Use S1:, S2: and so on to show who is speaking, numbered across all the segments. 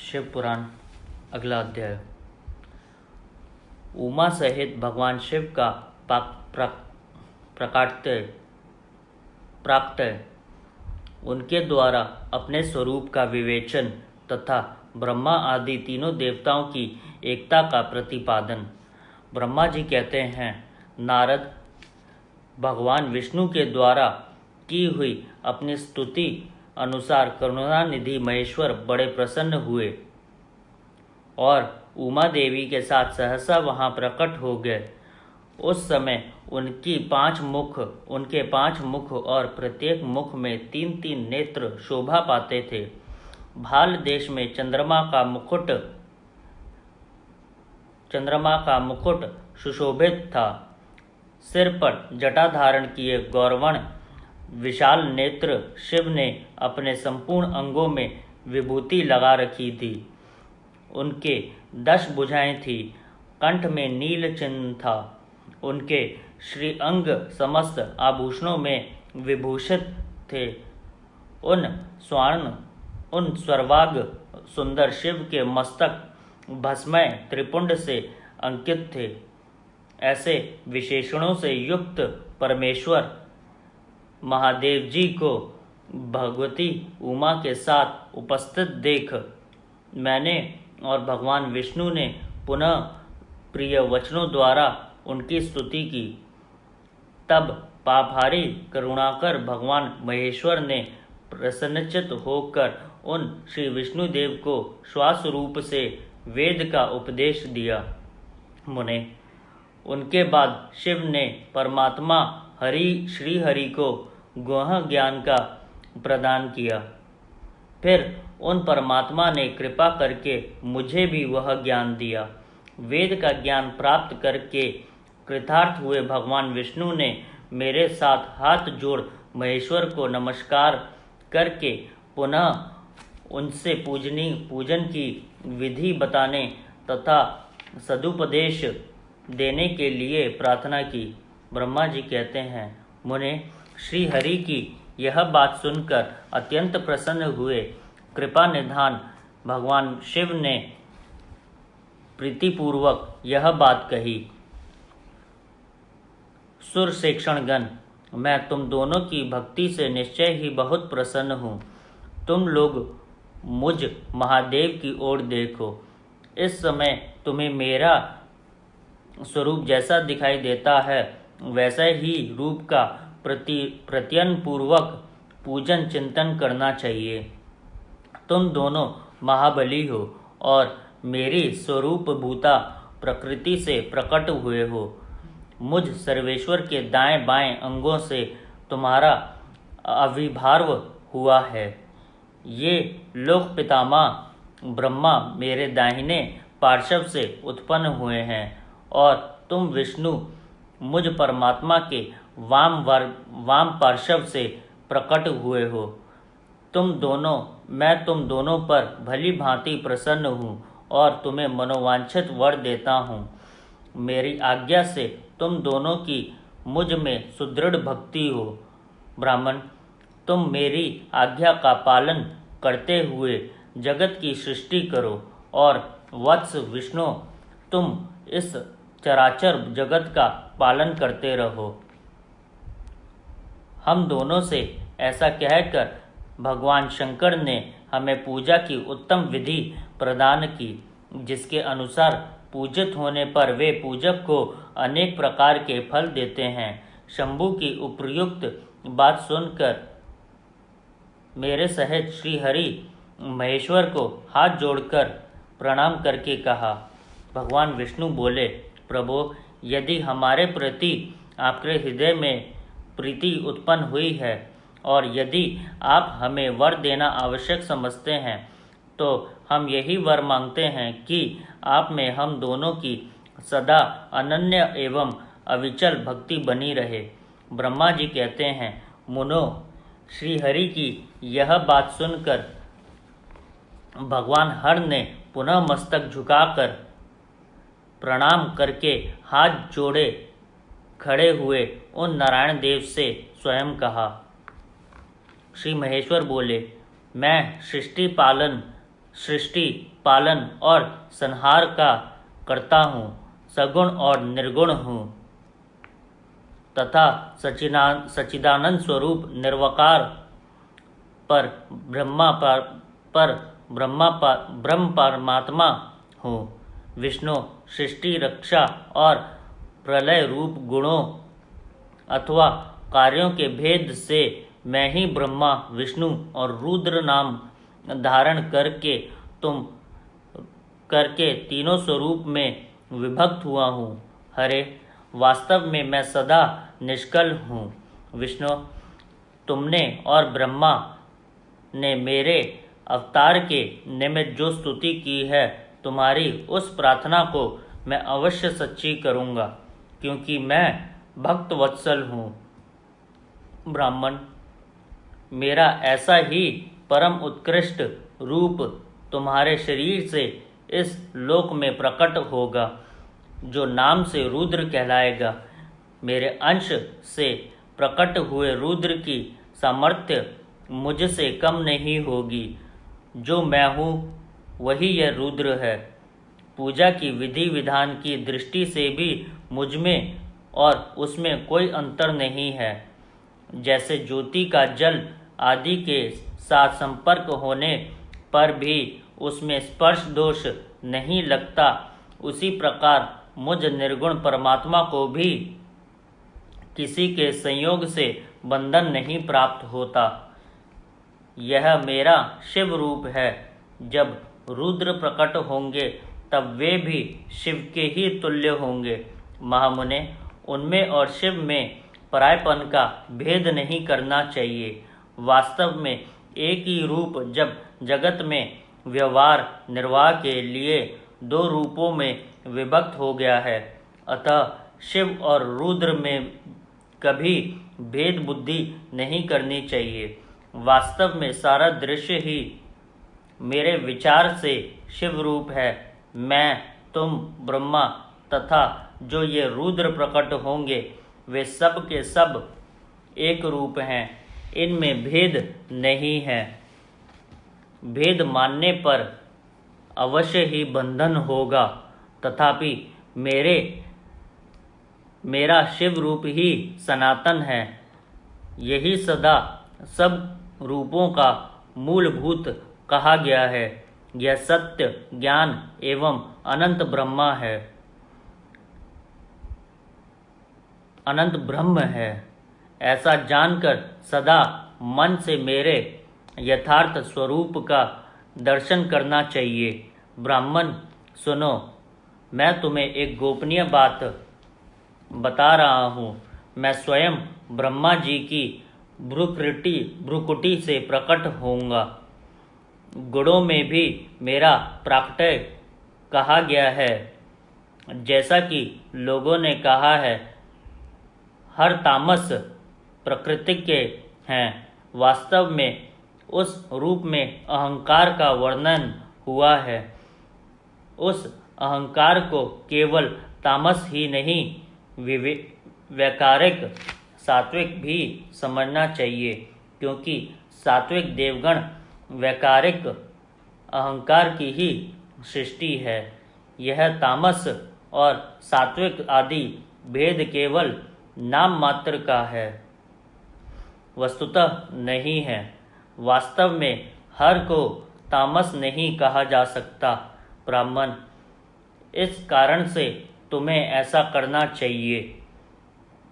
S1: शिव पुराण अगला अध्याय। उमा सहित भगवान शिव का प्राकट्य उनके द्वारा अपने स्वरूप का विवेचन तथा ब्रह्मा आदि तीनों देवताओं की एकता का प्रतिपादन। ब्रह्मा जी कहते हैं, नारद भगवान विष्णु के द्वारा की हुई अपनी स्तुति अनुसार करुणानिधि महेश्वर बड़े प्रसन्न हुए और उमा देवी के साथ सहसा वहां प्रकट हो गए। उस समय उनके पांच मुख और प्रत्येक मुख में 3-3 नेत्र शोभा पाते थे। भाल देश में चंद्रमा का मुकुट सुशोभित था। सिर पर जटा धारण किए गौरवर्ण विशाल नेत्र शिव ने अपने संपूर्ण अंगों में विभूति लगा रखी थी। उनके 10 भुजाएं थी, कंठ में नील चिन्ह था। उनके श्री अंग समस्त आभूषणों में विभूषित थे। उन सर्वांग सुंदर शिव के मस्तक भस्मय त्रिपुंड से अंकित थे। ऐसे विशेषणों से युक्त परमेश्वर महादेव जी को भगवती उमा के साथ उपस्थित देख मैंने और भगवान विष्णु ने पुनः प्रिय वचनों द्वारा उनकी स्तुति की। तब पापहारी करुणाकर भगवान महेश्वर ने प्रसन्नचित्त होकर उन श्री विष्णुदेव को श्वास रूप से वेद का उपदेश दिया। मुने, उनके बाद शिव ने परमात्मा श्री हरि को गुह ज्ञान का प्रदान किया। फिर उन परमात्मा ने कृपा करके मुझे भी वह ज्ञान दिया। वेद का ज्ञान प्राप्त करके कृतार्थ हुए भगवान विष्णु ने मेरे साथ हाथ जोड़ महेश्वर को नमस्कार करके पुनः उनसे पूजन की विधि बताने तथा सदुपदेश देने के लिए प्रार्थना की। ब्रह्मा जी कहते हैं, मुने, श्री हरि की यह बात सुनकर अत्यंत प्रसन्न हुए। कृपा निधान भगवान शिव ने प्रीतिपूर्वक यह बात कही, सुर सेक्षणगण, मैं तुम दोनों की भक्ति से निश्चय ही बहुत प्रसन्न हूँ। तुम लोग मुझ महादेव की ओर देखो। इस समय तुम्हें मेरा स्वरूप जैसा दिखाई देता है वैसा ही रूप का प्रत्ययन पूर्वक पूजन चिंतन करना चाहिए। तुम दोनों महाबली हो और मेरी स्वरूप भूता प्रकृति से प्रकट हुए हो। मुझ सर्वेश्वर के दाएं बाएं अंगों से तुम्हारा आविर्भाव हुआ है। ये लोक पितामह ब्रह्मा मेरे दाहिने पार्श्व से उत्पन्न हुए हैं और तुम विष्णु मुझ परमात्मा के वाम पार्श्व से प्रकट हुए हो। मैं तुम दोनों पर भली भांति प्रसन्न हूँ और तुम्हें मनोवांछित वर देता हूँ। मेरी आज्ञा से तुम दोनों की मुझ में सुदृढ़ भक्ति हो। ब्राह्मण, तुम मेरी आज्ञा का पालन करते हुए जगत की सृष्टि करो और वत्स विष्णु, तुम इस चराचर जगत का पालन करते रहो। हम दोनों से ऐसा कहकर भगवान शंकर ने हमें पूजा की उत्तम विधि प्रदान की, जिसके अनुसार पूजित होने पर वे पूजक को अनेक प्रकार के फल देते हैं। शंभु की उपर्युक्त बात सुनकर मेरे सहित श्री हरि महेश्वर को हाथ जोड़कर प्रणाम करके कहा। भगवान विष्णु बोले, प्रभो, यदि हमारे प्रति आपके हृदय में प्रीति उत्पन्न हुई है और यदि आप हमें वर देना आवश्यक समझते हैं तो हम यही वर मांगते हैं कि आप में हम दोनों की सदा अनन्य एवं अविचल भक्ति बनी रहे। ब्रह्मा जी कहते हैं, मुनो, श्री हरि की यह बात सुनकर भगवान हर ने पुनः मस्तक झुकाकर प्रणाम करके हाथ जोड़े खड़े हुए उन नारायण देव से स्वयं कहा। श्री महेश्वर बोले, मैं सृष्टि पालन सृष्टि पालन और संहार का करता हूँ, सगुण और निर्गुण हूँ तथा सच्चिदानंद स्वरूप निर्वकार ब्रह्म परमात्मा हूँ। विष्णु सृष्टि रक्षा और प्रलय रूप गुणों अथवा कार्यों के भेद से मैं ही ब्रह्मा विष्णु और रुद्र नाम धारण करके तीनों स्वरूप में विभक्त हुआ हूँ। हरे, वास्तव में मैं सदा निष्कल हूँ। विष्णु, तुमने और ब्रह्मा ने मेरे अवतार के निमित्त जो स्तुति की है, तुम्हारी उस प्रार्थना को मैं अवश्य सच्ची करूँगा, क्योंकि मैं भक्त वत्सल हूँ। ब्राह्मण, मेरा ऐसा ही परम उत्कृष्ट रूप तुम्हारे शरीर से इस लोक में प्रकट होगा, जो नाम से रुद्र कहलाएगा। मेरे अंश से प्रकट हुए रुद्र की सामर्थ्य मुझसे कम नहीं होगी। जो मैं हूँ वही यह रुद्र है। पूजा की विधि विधान की दृष्टि से भी मुझ में और उसमें कोई अंतर नहीं है। जैसे ज्योति का जल आदि के साथ संपर्क होने पर भी उसमें स्पर्श दोष नहीं लगता, उसी प्रकार मुझ निर्गुण परमात्मा को भी किसी के संयोग से बंधन नहीं प्राप्त होता। यह मेरा शिव रूप है। जब रुद्र प्रकट होंगे तब वे भी शिव के ही तुल्य होंगे। महामुने, उनमें और शिव में परायपन का भेद नहीं करना चाहिए। वास्तव में एक ही रूप जब जगत में व्यवहार निर्वाह के लिए दो रूपों में विभक्त हो गया है, अतः शिव और रुद्र में कभी भेद बुद्धि नहीं करनी चाहिए। वास्तव में सारा दृश्य ही मेरे विचार से शिव रूप है। मैं, तुम, ब्रह्मा तथा जो ये रुद्र प्रकट होंगे वे सब के सब एक रूप हैं। इनमें भेद नहीं है। भेद मानने पर अवश्य ही बंधन होगा, तथापि मेरा शिव रूप ही सनातन है। यही सदा सब रूपों का मूलभूत कहा गया है। यह सत्य, ज्ञान एवं अनंत ब्रह्मा है, अनंत ब्रह्म है। ऐसा जानकर सदा मन से मेरे यथार्थ स्वरूप का दर्शन करना चाहिए। ब्राह्मण, सुनो, मैं तुम्हें एक गोपनीय बात बता रहा हूँ। मैं स्वयं ब्रह्मा जी की भ्रुकुटी से प्रकट होऊंगा। गुणों में भी मेरा प्राकट्य कहा गया है। जैसा कि लोगों ने कहा है, हर तामस प्रकृति के हैं। वास्तव में उस रूप में अहंकार का वर्णन हुआ है। उस अहंकार को केवल तामस ही नहीं, वैकारिक सात्विक भी समझना चाहिए, क्योंकि सात्विक देवगण वैकारिक अहंकार की ही सृष्टि है। यह तामस और सात्विक आदि भेद केवल नाम मात्र का है, वस्तुतः नहीं है। वास्तव में हर को तामस नहीं कहा जा सकता। ब्राह्मण, इस कारण से तुम्हें ऐसा करना चाहिए।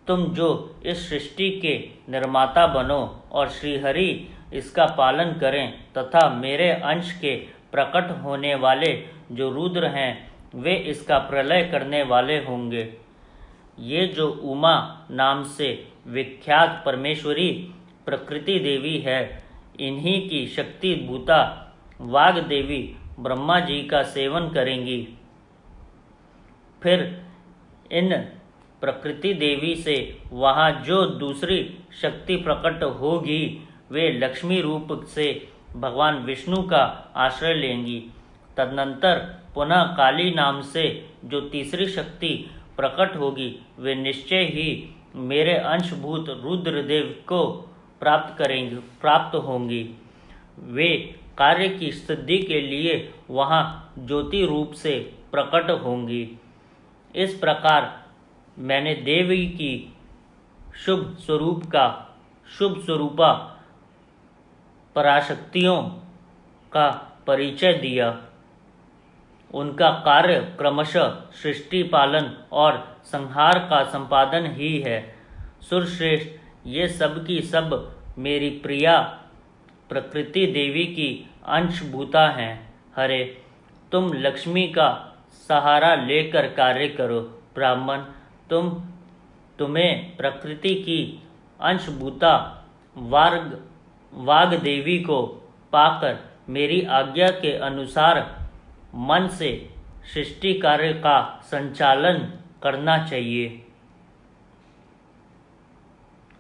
S1: तुम जो इस सृष्टि के निर्माता बनो और श्रीहरि इसका पालन करें, तथा मेरे अंश के प्रकट होने वाले जो रुद्र हैं वे इसका प्रलय करने वाले होंगे। ये जो उमा नाम से विख्यात परमेश्वरी प्रकृति देवी है, इन्हीं की शक्ति भूता वाग देवी ब्रह्मा जी का सेवन करेंगी। फिर इन प्रकृति देवी से वहाँ जो दूसरी शक्ति प्रकट होगी वे लक्ष्मी रूप से भगवान विष्णु का आश्रय लेंगी। तदनंतर पुनः काली नाम से जो तीसरी शक्ति प्रकट होगी वे निश्चय ही मेरे अंशभूत रुद्रदेव को प्राप्त होंगी। वे कार्य की सिद्धि के लिए वहाँ ज्योति रूप से प्रकट होंगी। इस प्रकार मैंने देवी की शुभ स्वरूपा पराशक्तियों का परिचय दिया। उनका कार्य क्रमशः सृष्टि पालन और संहार का संपादन ही है। सुरश्रेष्ठ, ये सब की सब मेरी प्रिया प्रकृति देवी की अंशभूता हैं। हरे, तुम लक्ष्मी का सहारा लेकर कार्य करो। ब्राह्मण, तुम्हें प्रकृति की अंशभूता वाग देवी को पाकर मेरी आज्ञा के अनुसार मन से सृष्टि कार्य का संचालन करना चाहिए।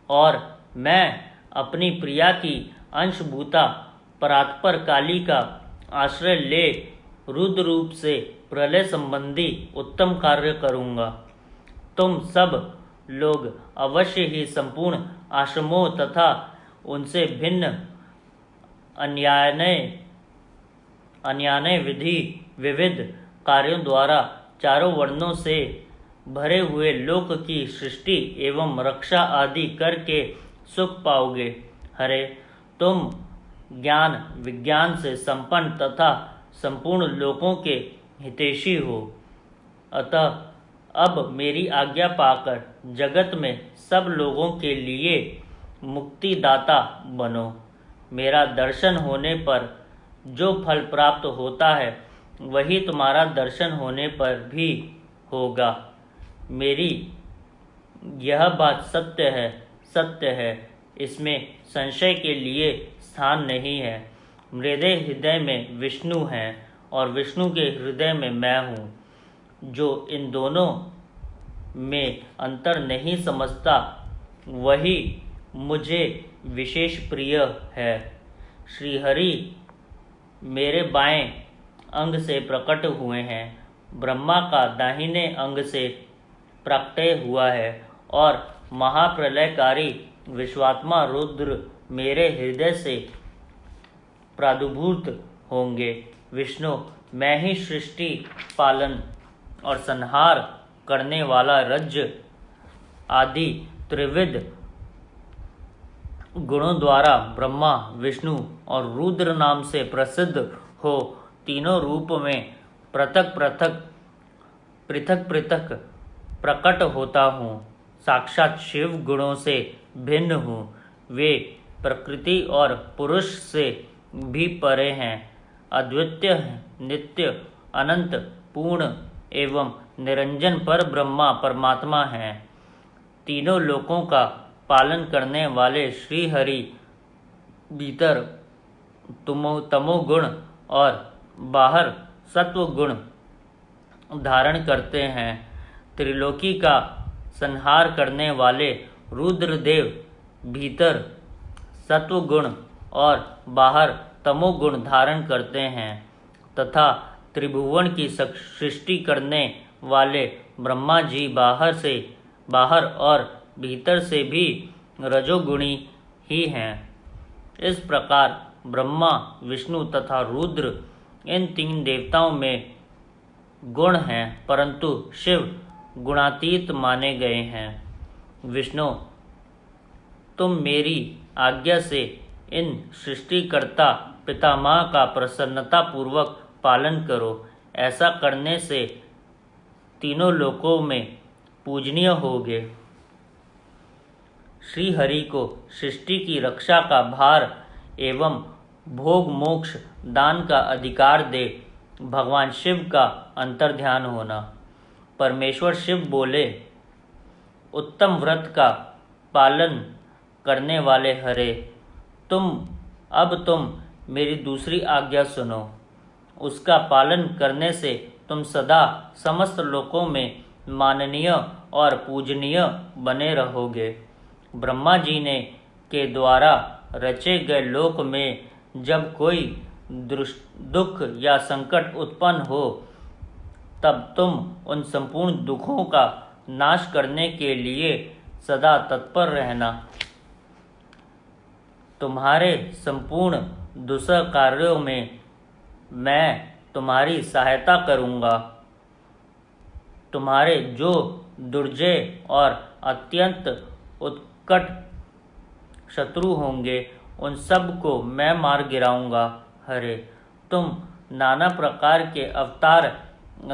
S1: और मैं अपनी प्रिया की अंशभूता परात्पर काली का आश्रय ले रुद्र रूप से प्रलय संबंधी उत्तम कार्य करूँगा। तुम सब लोग अवश्य ही संपूर्ण आश्रमों तथा उनसे भिन्न अन्यान्य विविध कार्यों द्वारा चारों वर्णों से भरे हुए लोक की सृष्टि एवं रक्षा आदि करके सुख पाओगे। हरे, तुम ज्ञान विज्ञान से संपन्न तथा संपूर्ण लोकों के हितैषी हो। अतः अब मेरी आज्ञा पाकर जगत में सब लोगों के लिए मुक्तिदाता बनो। मेरा दर्शन होने पर जो फल प्राप्त होता है वही तुम्हारा दर्शन होने पर भी होगा। मेरी यह बात सत्य है, इसमें संशय के लिए स्थान नहीं है। मेरे हृदय में विष्णु हैं और विष्णु के हृदय में मैं हूँ। जो इन दोनों में अंतर नहीं समझता वही मुझे विशेष प्रिय है। श्रीहरि मेरे बाएं अंग से प्रकट हुए हैं, ब्रह्मा का दाहिने अंग से प्रकट हुआ है और महाप्रलयकारी विश्वात्मा रुद्र मेरे हृदय से प्रादुर्भूत होंगे। विष्णु, मैं ही सृष्टि पालन और संहार करने वाला रज्ज आदि त्रिविध गुणों द्वारा ब्रह्मा, विष्णु और रुद्र नाम से प्रसिद्ध हो तीनों रूप में पृथक पृथक प्रकट होता हूँ। साक्षात शिव गुणों से भिन्न हूँ। वे प्रकृति और पुरुष से भी परे हैं, अद्वितीय, नित्य, अनंत, पूर्ण एवं निरंजन पर ब्रह्मा परमात्मा हैं। तीनों लोकों का पालन करने वाले श्री हरि भीतर तमोगुण और बाहर सत्व गुण धारण करते हैं। त्रिलोकी का संहार करने वाले रुद्रदेव भीतर सत्व गुण और बाहर तमोगुण धारण करते हैं तथा त्रिभुवन की सृष्टि करने वाले ब्रह्मा जी बाहर और भीतर से भी रजोगुणी ही हैं। इस प्रकार ब्रह्मा, विष्णु तथा रुद्र इन तीन देवताओं में गुण हैं, परंतु शिव गुणातीत माने गए हैं। विष्णु, तुम मेरी आज्ञा से इन सृष्टिकर्ता पितामह का प्रसन्नता पूर्वक पालन करो। ऐसा करने से तीनों लोकों में पूजनीय होगे। श्री हरि को सृष्टि की रक्षा का भार एवं भोग मोक्ष दान का अधिकार दे भगवान शिव का अंतर्ध्यान होना। परमेश्वर शिव बोले, उत्तम व्रत का पालन करने वाले हरे, तुम मेरी दूसरी आज्ञा सुनो। उसका पालन करने से तुम सदा समस्त लोकों में माननीय और पूजनीय बने रहोगे। ब्रह्मा जी के द्वारा रचे गए लोक में जब कोई दुख या संकट उत्पन्न हो तब तुम उन संपूर्ण दुखों का नाश करने के लिए सदा तत्पर रहना। तुम्हारे संपूर्ण दुस्सह कार्यों में मैं तुम्हारी सहायता करूँगा। तुम्हारे जो दुर्जय और अत्यंत उत्कट शत्रु होंगे उन सब को मैं मार गिराऊंगा। हरे, तुम नाना प्रकार के अवतार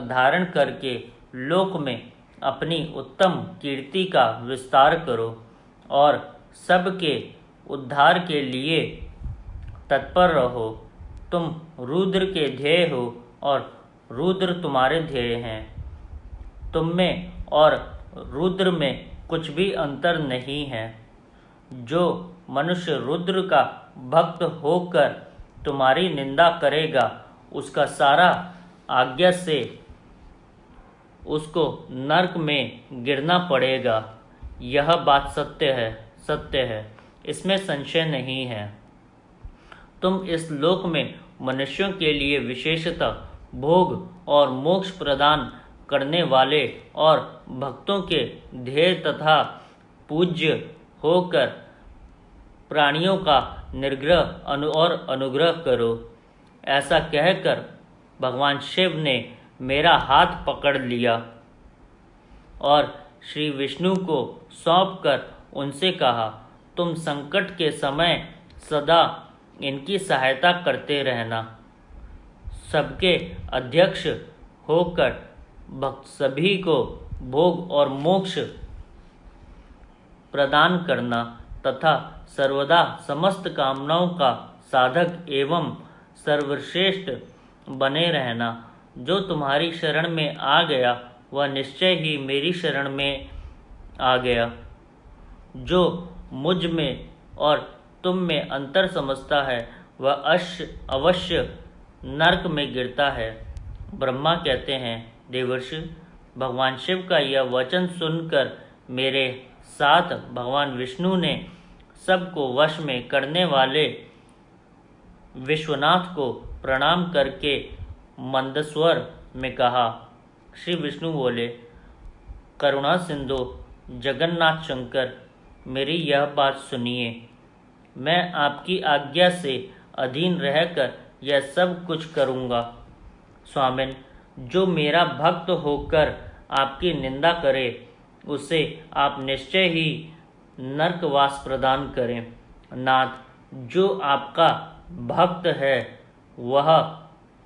S1: धारण करके लोक में अपनी उत्तम कीर्ति का विस्तार करो और सबके उद्धार के लिए तत्पर रहो। तुम रुद्र के ध्येय हो और रुद्र तुम्हारे ध्येय हैं। तुम में और रुद्र में कुछ भी अंतर नहीं है। जो मनुष्य रुद्र का भक्त होकर तुम्हारी निंदा करेगा उसका सारा आज्ञा से उसको नरक में गिरना पड़ेगा। यह बात सत्य है, इसमें संशय नहीं है। तुम इस लोक में मनुष्यों के लिए विशेषतः भोग और मोक्ष प्रदान करने वाले और भक्तों के ध्येय तथा पूज्य होकर प्राणियों का निग्रह और अनुग्रह करो। ऐसा कहकर भगवान शिव ने मेरा हाथ पकड़ लिया और श्री विष्णु को सौंपकर उनसे कहा, तुम संकट के समय सदा इनकी सहायता करते रहना। सबके अध्यक्ष होकर भक्त सभी को भोग और मोक्ष प्रदान करना तथा सर्वदा समस्त कामनाओं का साधक एवं सर्वश्रेष्ठ बने रहना। जो तुम्हारी शरण में आ गया वह निश्चय ही मेरी शरण में आ गया। जो मुझ में और तुम में अंतर समझता है वह अवश्य नरक में गिरता है। ब्रह्मा कहते हैं, देवर्षि, भगवान शिव का यह वचन सुनकर मेरे साथ भगवान विष्णु ने सबको वश में करने वाले विश्वनाथ को प्रणाम करके मंद स्वर में कहा। श्री विष्णु बोले, करुणा सिंधु जगन्नाथ शंकर, मेरी यह बात सुनिए। मैं आपकी आज्ञा से अधीन रहकर यह सब कुछ करूँगा। स्वामिन, जो मेरा भक्त होकर आपकी निंदा करे उसे आप निश्चय ही नरकवास प्रदान करें। नाथ, जो आपका भक्त है वह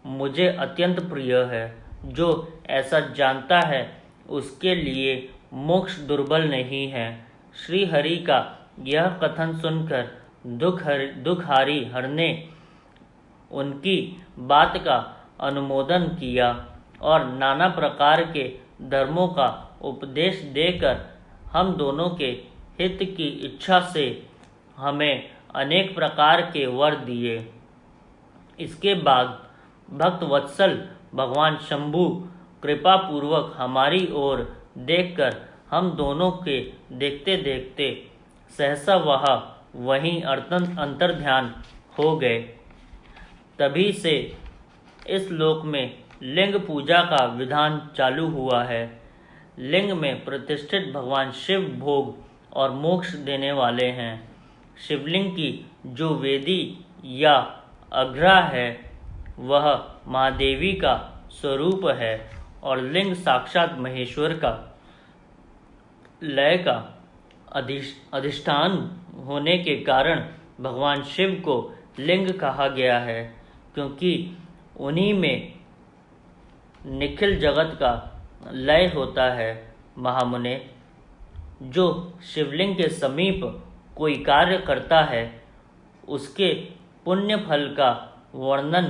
S1: मुझे अत्यंत प्रिय है। जो ऐसा जानता है उसके लिए मोक्ष दुर्बल नहीं है। श्री हरि का यह कथन सुनकर दुखहारी हर ने उनकी बात का अनुमोदन किया और नाना प्रकार के धर्मों का उपदेश देकर हम दोनों के हित की इच्छा से हमें अनेक प्रकार के वर दिए। इसके बाद भक्त वत्सल भगवान शंभु कृपा पूर्वक हमारी ओर देखकर हम दोनों के देखते देखते सहसा वहीं अंतर ध्यान हो गए। तभी से इस लोक में लिंग पूजा का विधान चालू हुआ है। लिंग में प्रतिष्ठित भगवान शिव भोग और मोक्ष देने वाले हैं। शिवलिंग की जो वेदी या अग्रा है वह महादेवी का स्वरूप है और लिंग साक्षात महेश्वर का लय का अधिष्ठान होने के कारण भगवान शिव को लिंग कहा गया है, क्योंकि उन्हीं में निखिल जगत का लय होता है। महामुने, जो शिवलिंग के समीप कोई कार्य करता है उसके पुण्य फल का वर्णन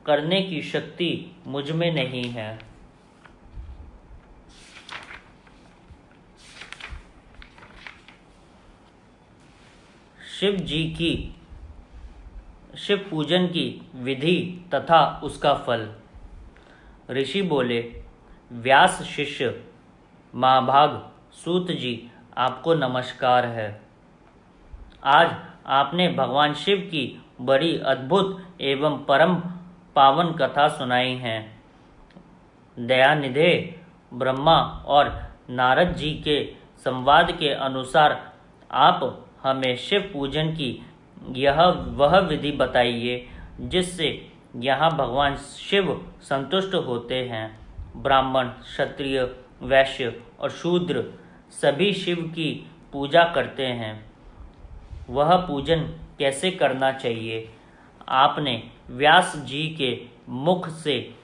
S1: करने की शक्ति मुझ में नहीं है। शिव पूजन की विधि तथा उसका फल। ऋषि बोले, व्यास शिष्य महाभाग सूत जी, आपको नमस्कार है। आज आपने भगवान शिव की बड़ी अद्भुत एवं परम पावन कथा सुनाई है। दयानिधे ब्रह्मा और नारद जी के संवाद के अनुसार आप हमें शिव पूजन की यह वह विधि बताइए जिससे यहाँ भगवान शिव संतुष्ट होते हैं। ब्राह्मण, क्षत्रिय, वैश्य और शूद्र सभी शिव की पूजा करते हैं। वह पूजन कैसे करना चाहिए? आपने व्यास जी के मुख से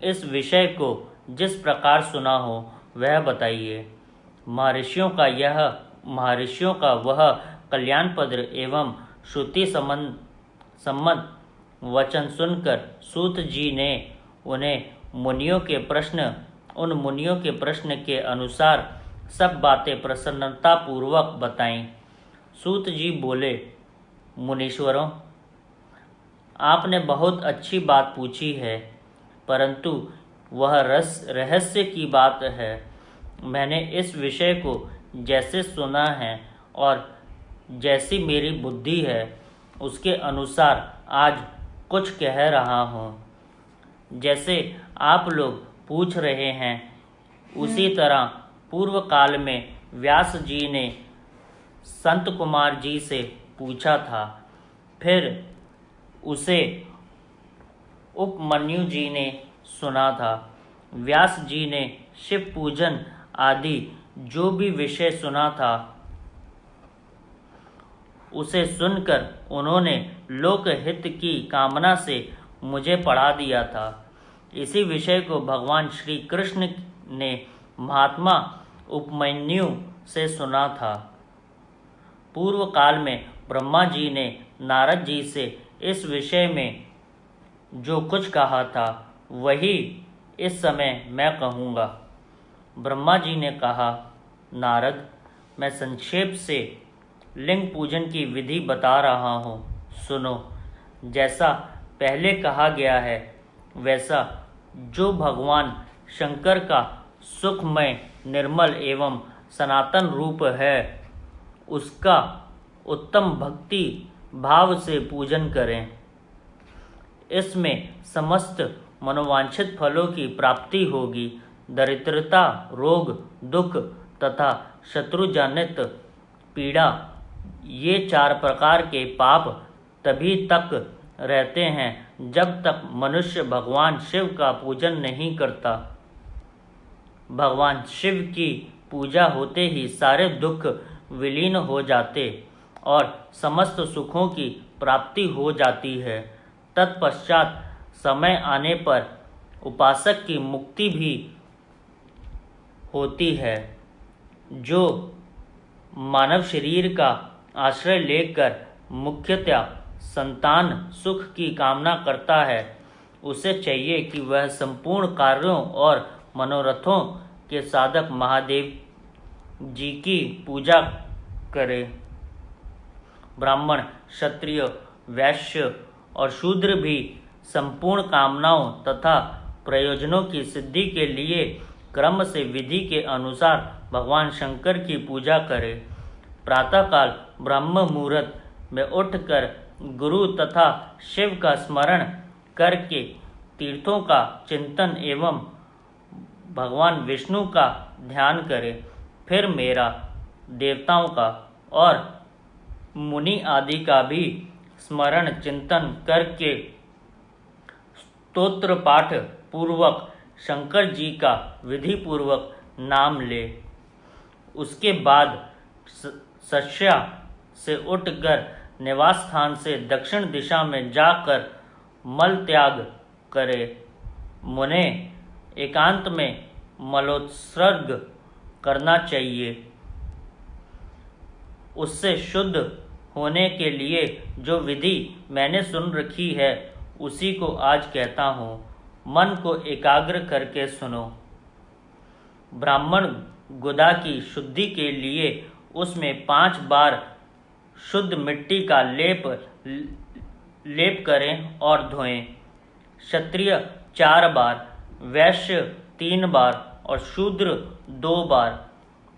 S1: इस विषय को जिस प्रकार सुना हो वह बताइए। महर्षियों का वह कल्याणपद एवं श्रुति सम्मत वचन सुनकर सूत जी ने उन मुनियों के प्रश्न के अनुसार सब बातें प्रसन्नता पूर्वक बताईं। सूत जी बोले, मुनीश्वरों, आपने बहुत अच्छी बात पूछी है, परंतु वह रहस्य की बात है। मैंने इस विषय को जैसे सुना है और जैसी मेरी बुद्धि है उसके अनुसार आज कुछ कह रहा हूँ। जैसे आप लोग पूछ रहे हैं उसी तरह पूर्व काल में व्यास जी ने संत कुमार जी से पूछा था। फिर उसे उपमन्यु जी ने सुना था। व्यास जी ने शिव पूजन आदि जो भी विषय सुना था उसे सुनकर उन्होंने लोकहित की कामना से मुझे पढ़ा दिया था। इसी विषय को भगवान श्री कृष्ण ने महात्मा उपमन्यु से सुना था। पूर्व काल में ब्रह्मा जी ने नारद जी से इस विषय में जो कुछ कहा था वही इस समय मैं कहूँगा। ब्रह्मा जी ने कहा, नारद, मैं संक्षेप से लिंग पूजन की विधि बता रहा हूँ, सुनो। जैसा पहले कहा गया है वैसा जो भगवान शंकर का सुखमय, निर्मल एवं सनातन रूप है उसका उत्तम भक्ति भाव से पूजन करें। इसमें समस्त मनोवांछित फलों की प्राप्ति होगी। दरिद्रता, रोग, दुख तथा शत्रुजनित पीड़ा, ये 4 प्रकार के पाप तभी तक रहते हैं जब तक मनुष्य भगवान शिव का पूजन नहीं करता। भगवान शिव की पूजा होते ही सारे दुख विलीन हो जाते और समस्त सुखों की प्राप्ति हो जाती है। तत्पश्चात समय आने पर उपासक की मुक्ति भी होती है। जो मानव शरीर का आश्रय लेकर मुख्यतया संतान सुख की कामना करता है उसे चाहिए कि वह संपूर्ण कार्यों और मनोरथों के साधक महादेव जी की पूजा करे। ब्राह्मण, क्षत्रिय, वैश्य और शूद्र भी संपूर्ण कामनाओं तथा प्रयोजनों की सिद्धि के लिए क्रम से विधि के अनुसार भगवान शंकर की पूजा करे। प्रातःकाल ब्रह्म मुहूर्त में उठकर गुरु तथा शिव का स्मरण करके तीर्थों का चिंतन एवं भगवान विष्णु का ध्यान करे। फिर मेरा, देवताओं का और मुनि आदि का भी स्मरण चिंतन करके स्तोत्र पाठ पूर्वक शंकर जी का विधि पूर्वक नाम ले। उसके बाद शय्या से उठकर निवास स्थान से दक्षिण दिशा में जाकर मल त्याग करे। मुने एकांत में मलोत्सर्ग करना चाहिए। उससे शुद्ध होने के लिए जो विधि मैंने सुन रखी है उसी को आज कहता हूँ। मन को एकाग्र करके सुनो। ब्राह्मण गुदा की शुद्धि के लिए उसमें 5 बार शुद्ध मिट्टी का लेप करें और धोएं। क्षत्रिय 4 बार, वैश्य 3 बार और शूद्र 2 बार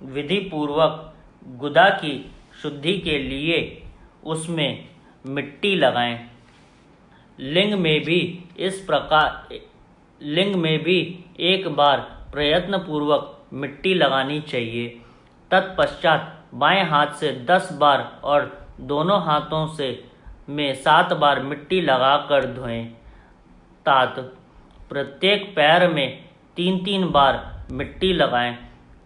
S1: विधि पूर्वक गुदा की शुद्धि के लिए उसमें मिट्टी लगाएं। लिंग में भी 1 बार प्रयत्न पूर्वक मिट्टी लगानी चाहिए। तत्पश्चात बाएं हाथ से 10 बार और दोनों हाथों से में 7 बार मिट्टी लगाकर धोएं। तात प्रत्येक पैर में 3-3 बार मिट्टी लगाएं,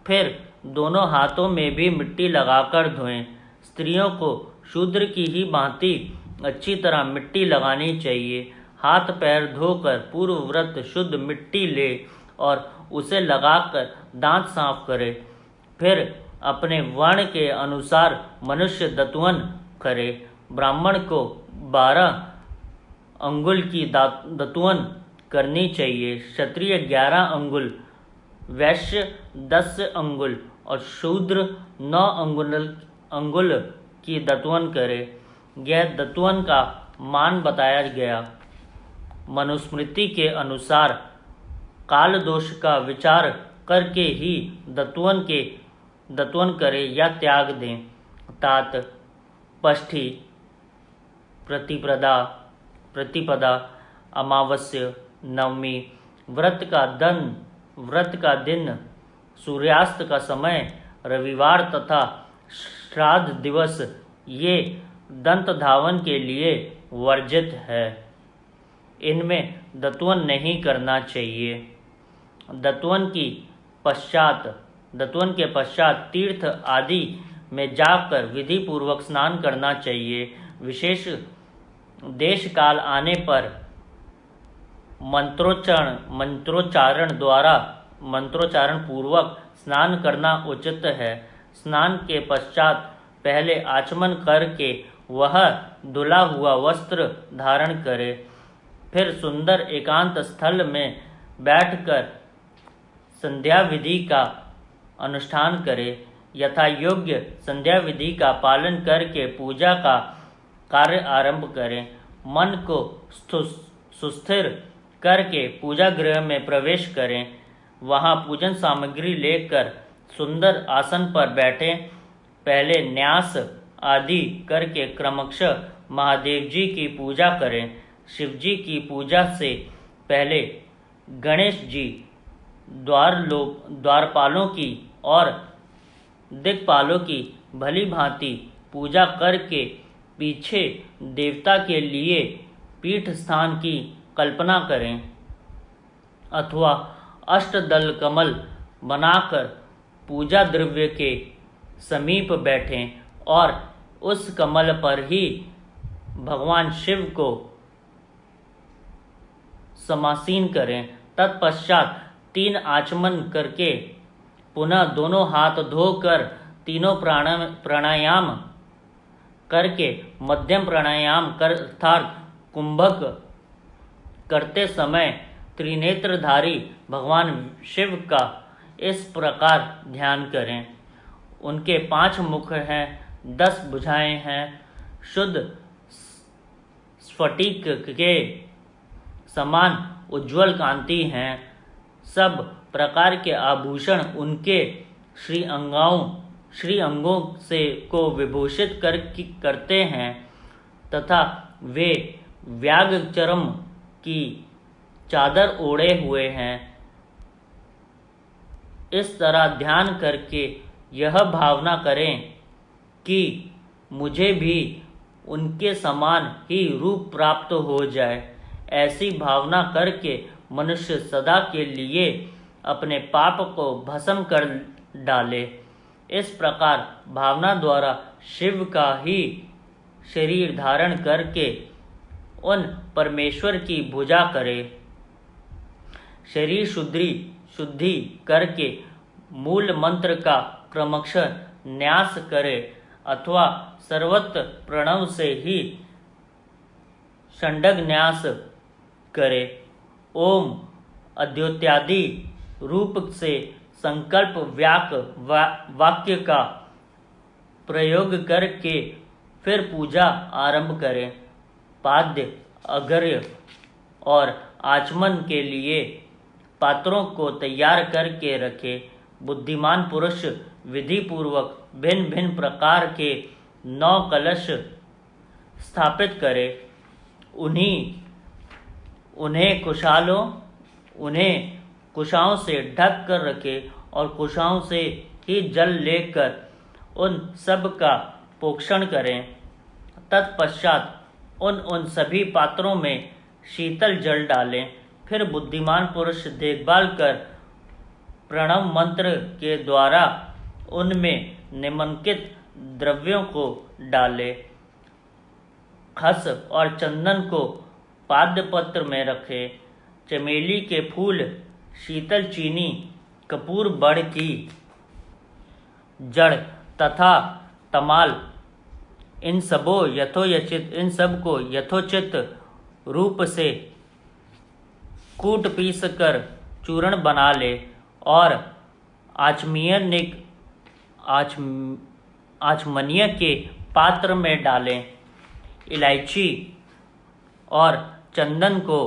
S1: फिर दोनों हाथों में भी मिट्टी लगाकर धोएं। स्त्रियों को शूद्र की ही भांति अच्छी तरह मिट्टी लगानी चाहिए। हाथ पैर धोकर पूर्व व्रत शुद्ध मिट्टी ले और उसे लगाकर दांत साफ करे। फिर अपने वर्ण के अनुसार मनुष्य दतवन करे। ब्राह्मण को 12 अंगुल की दतवन करनी चाहिए, क्षत्रिय 11 अंगुल, वैश्य 10 अंगुल और शूद्र 9 अंगुल की दतवन करे। यह दतवन का मान बताया गया। मनुस्मृति के अनुसार काल दोष का विचार करके ही दतवन करे या त्याग दें। तात पष्ठी, प्रतिपदा, अमावस्या, नवमी, व्रत का दिन, सूर्यास्त का समय, रविवार तथा श्राद्ध दिवस ये दंत धावन के लिए वर्जित है। इनमें दतवन नहीं करना चाहिए। दतवन के पश्चात तीर्थ आदि में जाकर विधि पूर्वक स्नान करना चाहिए। विशेष देश काल आने पर मंत्रोच्चारण पूर्वक स्नान करना उचित है। स्नान के पश्चात पहले आचमन करके वह धुला हुआ वस्त्र धारण करे। फिर सुंदर एकांत स्थल में बैठकर संध्या विधि का अनुष्ठान करे। यथा योग्य संध्या विधि का पालन करके पूजा का कार्य आरंभ करें। मन को सुस्थिर करके पूजा गृह में प्रवेश करें। वहां पूजन सामग्री लेकर सुंदर आसन पर बैठें। पहले न्यास आदि करके क्रमशः महादेव जी की पूजा करें। शिव जी की पूजा से पहले गणेश जी, द्वारपालों की और दिक्पालों की भली भांति पूजा करके पीछे देवता के लिए पीठ स्थान की कल्पना करें अथवा अष्टदल कमल बनाकर पूजा द्रव्य के समीप बैठें और उस कमल पर ही भगवान शिव को समासीन करें। तत्पश्चात 3 आचमन करके पुनः दोनों हाथ धोकर तीनों प्राणायाम करके मध्यम प्राणायाम अर्थात कुंभक करते समय त्रिनेत्रधारी भगवान शिव का इस प्रकार ध्यान करें। उनके 5 मुख हैं, 10 भुजाएं हैं, शुद्ध स्फटिक के समान उज्ज्वल कांति हैं। सब प्रकार के आभूषण उनके श्री अंगों से को विभूषित करते हैं तथा वे व्याघचर्म की चादर ओढ़े हुए हैं। इस तरह ध्यान करके यह भावना करें कि मुझे भी उनके समान ही रूप प्राप्त हो जाए। ऐसी भावना करके मनुष्य सदा के लिए अपने पाप को भस्म कर डाले। इस प्रकार भावना द्वारा शिव का ही शरीर धारण करके उन परमेश्वर की पूजा करे। शरीर शुद्धि करके मूल मंत्र का क्रमशः न्यास करे अथवा सर्वत्र प्रणव से ही षंडग न्यास करे। ओम अद्योत्यादि रूप से संकल्प वाक्य का प्रयोग करके फिर पूजा आरंभ करें। पाद्य, अर्घ्य और आचमन के लिए पात्रों को तैयार करके रखे। बुद्धिमान पुरुष विधि पूर्वक भिन्न भिन्न प्रकार के 9 कलश स्थापित करे। उन्हें कुशाओं से ढक कर रखे और कुशाओं से ही जल लेकर उन सब का पोषण करें। तत्पश्चात उन सभी पात्रों में शीतल जल डालें। फिर बुद्धिमान पुरुष देखभाल कर प्रणव मंत्र के द्वारा उनमें निम्नलिखित द्रव्यों को डालें। खस और चंदन को पाद्यपत्र में रखें। चमेली के फूल, शीतल चीनी, कपूर बड़ की जड़ तथा तमाल, इन सब को यथोचित रूप से कूट पीस कर चूर्ण बना ले और आचमनीय के पात्र में डालें। इलायची और चंदन को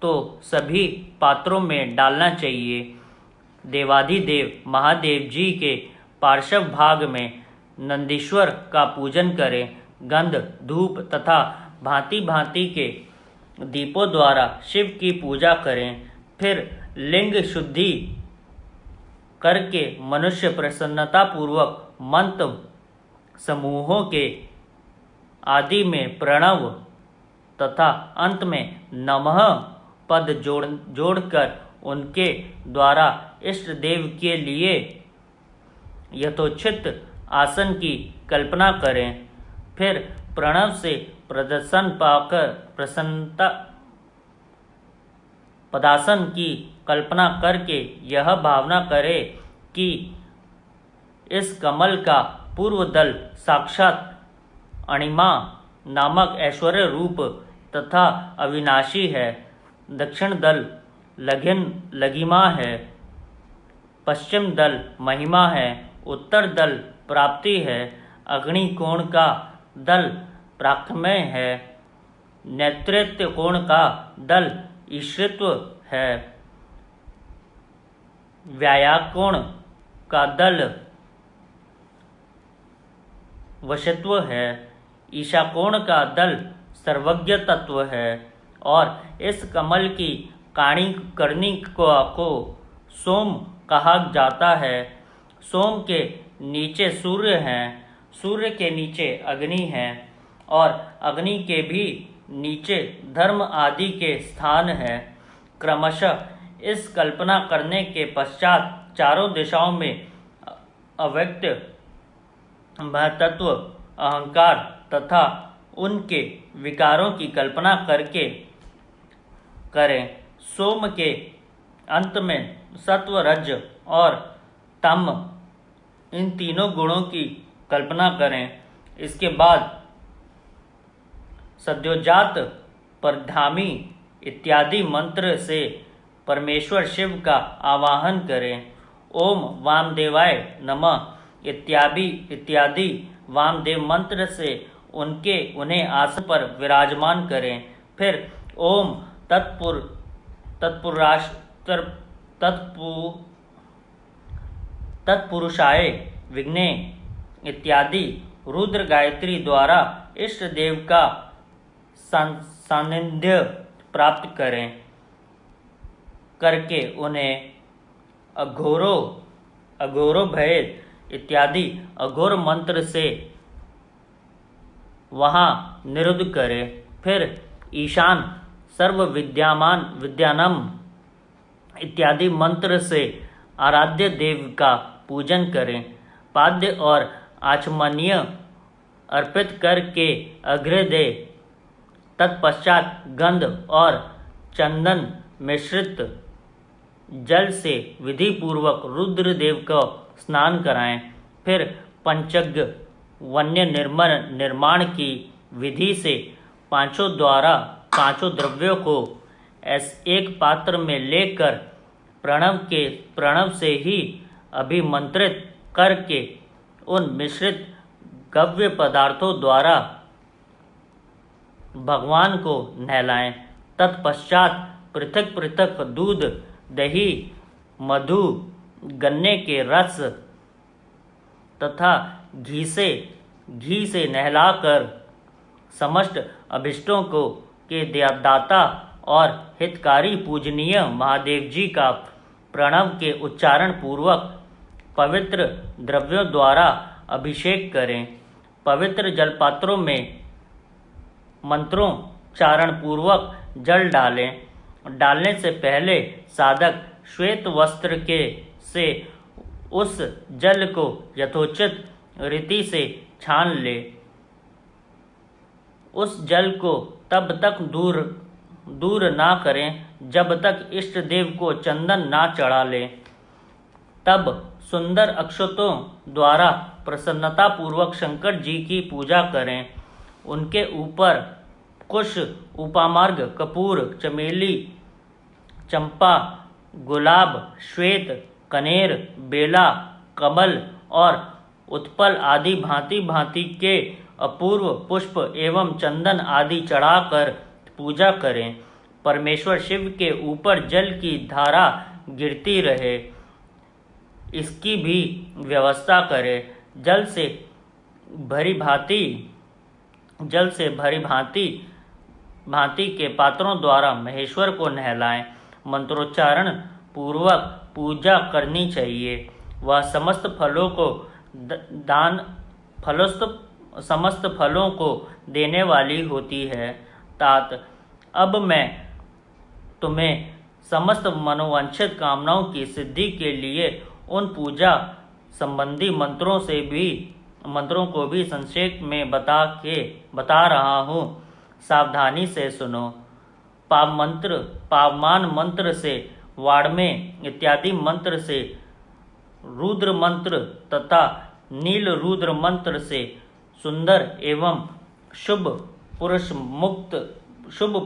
S1: तो सभी पात्रों में डालना चाहिए। देवाधिदेव महादेव जी के पार्श्व भाग में नंदीश्वर का पूजन करें। गंध, धूप तथा भांति भांति के दीपों द्वारा शिव की पूजा करें। फिर लिंग शुद्धि करके मनुष्य प्रसन्नता पूर्वक मंत्र समूहों के आदि में प्रणव तथा अंत में नमः पद जोड़कर उनके द्वारा इष्ट देव के लिए यथोचित आसन की कल्पना करें। फिर प्रणव से प्रदर्शन पाकर पदासन की कल्पना करके यह भावना करें कि इस कमल का पूर्व दल साक्षात अणिमा नामक ऐश्वर्य रूप तथा अविनाशी है। दक्षिण दल लघिमा है। पश्चिम दल महिमा है। उत्तर दल प्राप्ति है। अग्नि कोण का दल प्राथम्य है। नेतृत्व कोण का दल ईश्वरत्व है। व्यायाकोण का दल वशत्व है। ईशाकोण का दल सर्वज्ञ तत्व है। और इस कमल की करनी को सोम कहा जाता है। सोम के नीचे सूर्य हैं, सूर्य के नीचे अग्नि है और अग्नि के भी नीचे धर्म आदि के स्थान है। क्रमशः इस कल्पना करने के पश्चात चारों दिशाओं में अव्यक्त महतत्व, अहंकार तथा उनके विकारों की कल्पना करके करें। सोम के अंत में सत्व, रज और तम, इन तीनों गुणों की कल्पना करें। इसके बाद सद्योजात, परधामी इत्यादि मंत्र से परमेश्वर शिव का आवाहन करें। ओम वामदेवाय नमः इत्यादि वामदेव मंत्र से उन्हें आसन पर विराजमान करें। फिर ओम तत्पुरुषाय विघ्ने इत्यादि रुद्र गायत्री द्वारा इष्ट देव का सानिध्य प्राप्त करके उन्हें अघोरो भय इत्यादि अघोर मंत्र से वहाँ निरुद्ध करें। फिर ईशान सर्व विद्यानम इत्यादि मंत्र से आराध्य देव का पूजन करें। पाद्य और आचमनीय अर्पित करके अर्घ्य दे। तत्पश्चात गंध और चंदन मिश्रित जल से विधि पूर्वक रुद्र देव को स्नान कराएं। फिर पंचज्ञ वन्य निर्माण की विधि से पांचों द्रव्यों को एक पात्र में लेकर प्रणव से ही अभिमंत्रित करके उन मिश्रित गव्य पदार्थों द्वारा भगवान को नहलाएं। तत्पश्चात पृथक पृथक दूध, दही, मधु, गन्ने के रस तथा घी से नहलाकर समस्त अभिष्टों के दाता और हितकारी पूजनीय महादेव जी का प्रणव के उच्चारण पूर्वक पवित्र द्रव्यों द्वारा अभिषेक करें। पवित्र जलपात्रों में मंत्रोच्चारण पूर्वक जल डालें। डालने से पहले साधक श्वेत वस्त्र से उस जल को यथोचित रीति से छान ले। उस जल को तब तक दूर ना करें जब तक इष्ट देव को चंदन ना चढ़ा ले। तब सुंदर अक्षतों द्वारा प्रसन्नता पूर्वक शंकर जी की पूजा करें। उनके ऊपर कुश, उपामार्ग, कपूर, चमेली, चंपा, गुलाब, श्वेत, कनेर, बेला, कमल और उत्पल आदि भांति भांति के अपूर्व पुष्प एवं चंदन आदि चढ़ाकर पूजा करें। परमेश्वर शिव के ऊपर जल की धारा गिरती रहे, इसकी भी व्यवस्था करें। जल से भरी भांति के पात्रों द्वारा महेश्वर को नहलाएं। मंत्रोच्चारण पूर्वक पूजा करनी चाहिए। वह समस्त फलों को देने वाली होती है। तात, अब मैं तुम्हें समस्त मनोवांछित कामनाओं की सिद्धि के लिए उन पूजा संबंधी मंत्रों को भी संक्षेप में बता रहा हूँ। सावधानी से सुनो। पावमान मंत्र से, वाड़में इत्यादि मंत्र से, रुद्र मंत्र तथा नील रुद्र मंत्र से, सुंदर एवं शुभ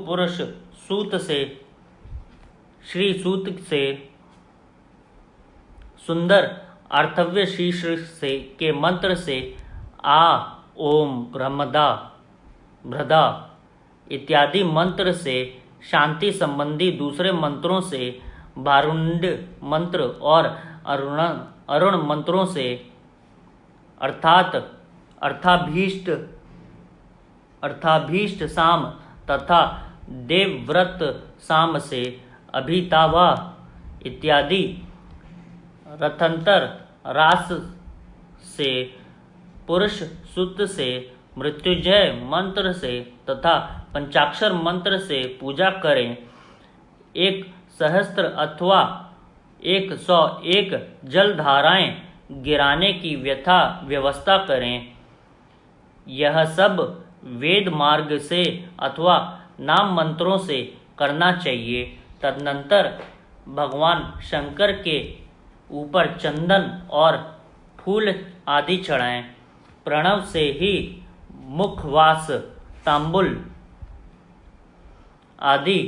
S1: पुरुष सूत से, श्री सूत से, सुंदर अर्थव्य शीर्ष से के मंत्र से, ओम भ्रदा इत्यादि मंत्र से, शांति संबंधी दूसरे मंत्रों से, वारुण्य मंत्र और अरुण मंत्रों से, अर्थात अर्थाभीष्ट साम तथा देवव्रत साम से, अभितावा इत्यादि रथंतर रास से, पुरुष सूक्त से, मृत्युंजय मंत्र से तथा पंचाक्षर मंत्र से पूजा करें। 1,000 अथवा 101 जलधाराएं गिराने की व्यवस्था करें। यह सब वेद मार्ग से अथवा नाम मंत्रों से करना चाहिए। तदनंतर भगवान शंकर के ऊपर चंदन और फूल आदि चढ़ाएं। प्रणव से ही मुखवास, तांबुल आदि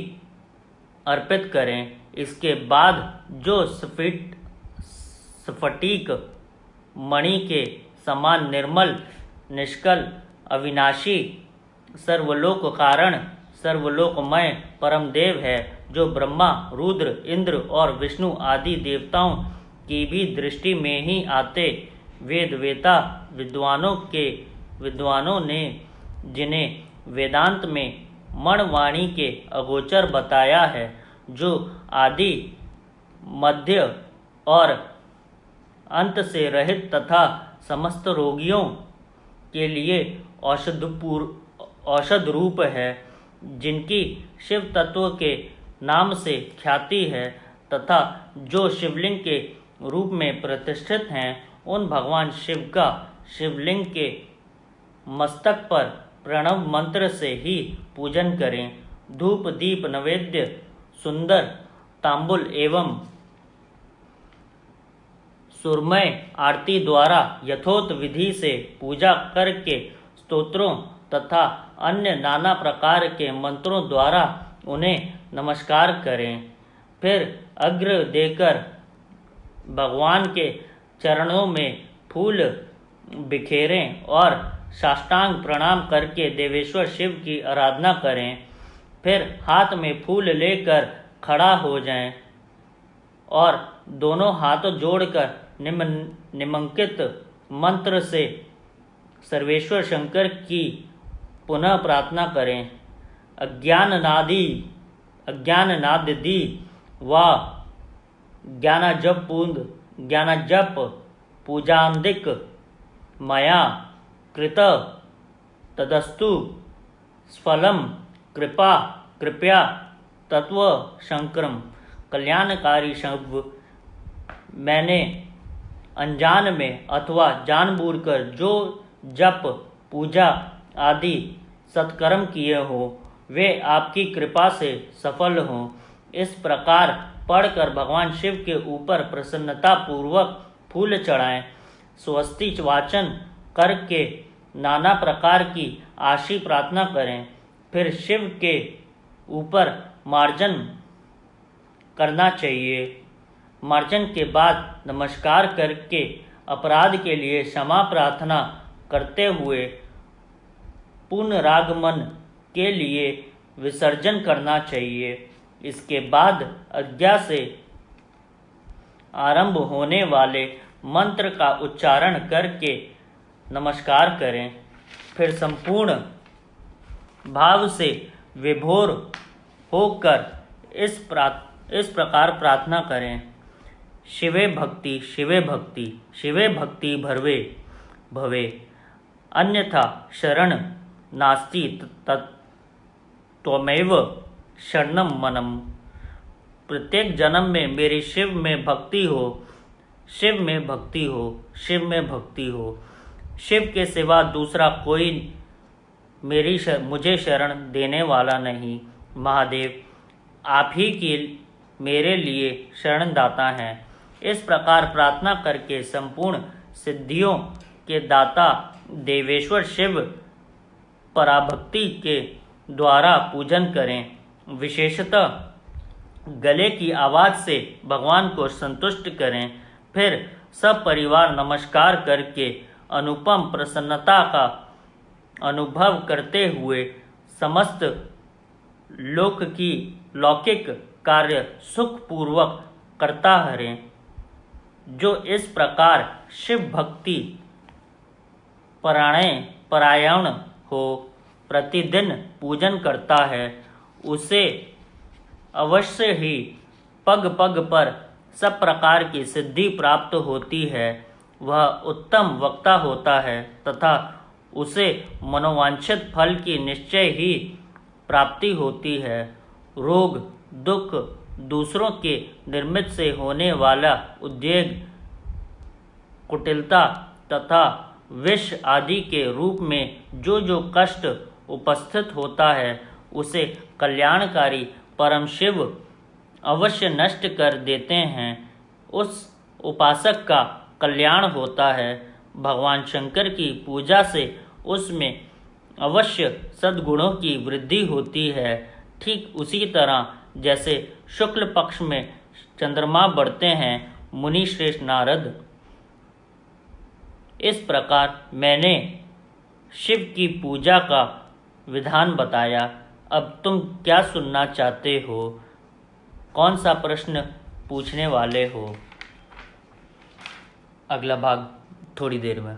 S1: अर्पित करें। इसके बाद जो स्फटिक मणि के समान निर्मल, निष्कल, अविनाशी, सर्वलोक कारण, सर्वलोकमय परम देव है, जो ब्रह्मा, रुद्र, इंद्र और विष्णु आदि देवताओं की भी दृष्टि में ही आते वेदवेता विद्वानों ने जिन्हें वेदांत में मणवाणी के अगोचर बताया है, जो आदि, मध्य और अंत से रहित तथा समस्त रोगियों के लिए औषध रूप है, जिनकी शिव तत्व के नाम से ख्याति है तथा जो शिवलिंग के रूप में प्रतिष्ठित हैं, उन भगवान शिव का शिवलिंग के मस्तक पर प्रणव मंत्र से ही पूजन करें। धूप, दीप, नैवेद्य, सुंदर तांबुल एवं सुरमय आरती द्वारा यथोक्त विधि से पूजा करके स्तोत्रों तथा अन्य नाना प्रकार के मंत्रों द्वारा उन्हें नमस्कार करें। फिर अग्र देकर भगवान के चरणों में फूल बिखेरें और साष्टांग प्रणाम करके देवेश्वर शिव की आराधना करें। फिर हाथ में फूल लेकर खड़ा हो जाएं और दोनों हाथ जोड़कर निम्नलिखित मंत्र से सर्वेश्वर शंकर की पुनः प्रार्थना करें। अज्ञाननादि व ज्ञानजप पूजांदिक मया कृत तदस्तु स्फलम कृपया तत्व शंकरम। कल्याणकारी शब्द मैंने अनजान में अथवा जानबूझकर जो जप पूजा आदि सत्कर्म किए हो वे आपकी कृपा से सफल हों। इस प्रकार पढ़कर भगवान शिव के ऊपर प्रसन्नता पूर्वक फूल चढ़ाएं। स्वस्ति वाचन करके नाना प्रकार की आशी प्रार्थना करें। फिर शिव के ऊपर मार्जन करना चाहिए। मार्जन के बाद नमस्कार करके अपराध के लिए क्षमा प्रार्थना करते हुए पुनरागमन के लिए विसर्जन करना चाहिए। इसके बाद अज्ञा से आरंभ होने वाले मंत्र का उच्चारण करके नमस्कार करें। फिर संपूर्ण भाव से विभोर होकर इस प्रकार प्रार्थना करें। शिवे भक्ति शिवे भक्ति शिवे भक्ति भवे अन्यथा शरण नास्ति त्वमेव शरणम मनम। प्रत्येक जन्म में मेरी शिव में भक्ति हो, शिव में भक्ति हो, शिव में भक्ति हो। शिव के सिवा दूसरा कोई मुझे शरण देने वाला नहीं। महादेव आप ही की मेरे लिए शरणदाता हैं। इस प्रकार प्रार्थना करके संपूर्ण सिद्धियों के दाता देवेश्वर शिव पराभक्ति के द्वारा पूजन करें। विशेषतः गले की आवाज़ से भगवान को संतुष्ट करें। फिर सब परिवार नमस्कार करके अनुपम प्रसन्नता का अनुभव करते हुए समस्त लौकिक कार्य सुखपूर्वक करता हरें। जो इस प्रकार शिव भक्ति परायण हो प्रतिदिन पूजन करता है उसे अवश्य ही पग पग पर सब प्रकार की सिद्धि प्राप्त होती है। वह उत्तम वक्ता होता है तथा उसे मनोवांछित फल की निश्चय ही प्राप्ति होती है। रोग दुख दूसरों के निर्मित से होने वाला उद्वेग कुटिलता तथा विष आदि के रूप में जो कष्ट उपस्थित होता है उसे कल्याणकारी परम शिव अवश्य नष्ट कर देते हैं। उस उपासक का कल्याण होता है। भगवान शंकर की पूजा से उसमें अवश्य सद्गुणों की वृद्धि होती है। ठीक उसी तरह जैसे शुक्ल पक्ष में चंद्रमा बढ़ते हैं। मुनि श्रेष्ठ नारद इस प्रकार मैंने शिव की पूजा का विधान बताया। अब तुम क्या सुनना चाहते हो? कौन सा प्रश्न पूछने वाले हो? अगला भाग थोड़ी देर में।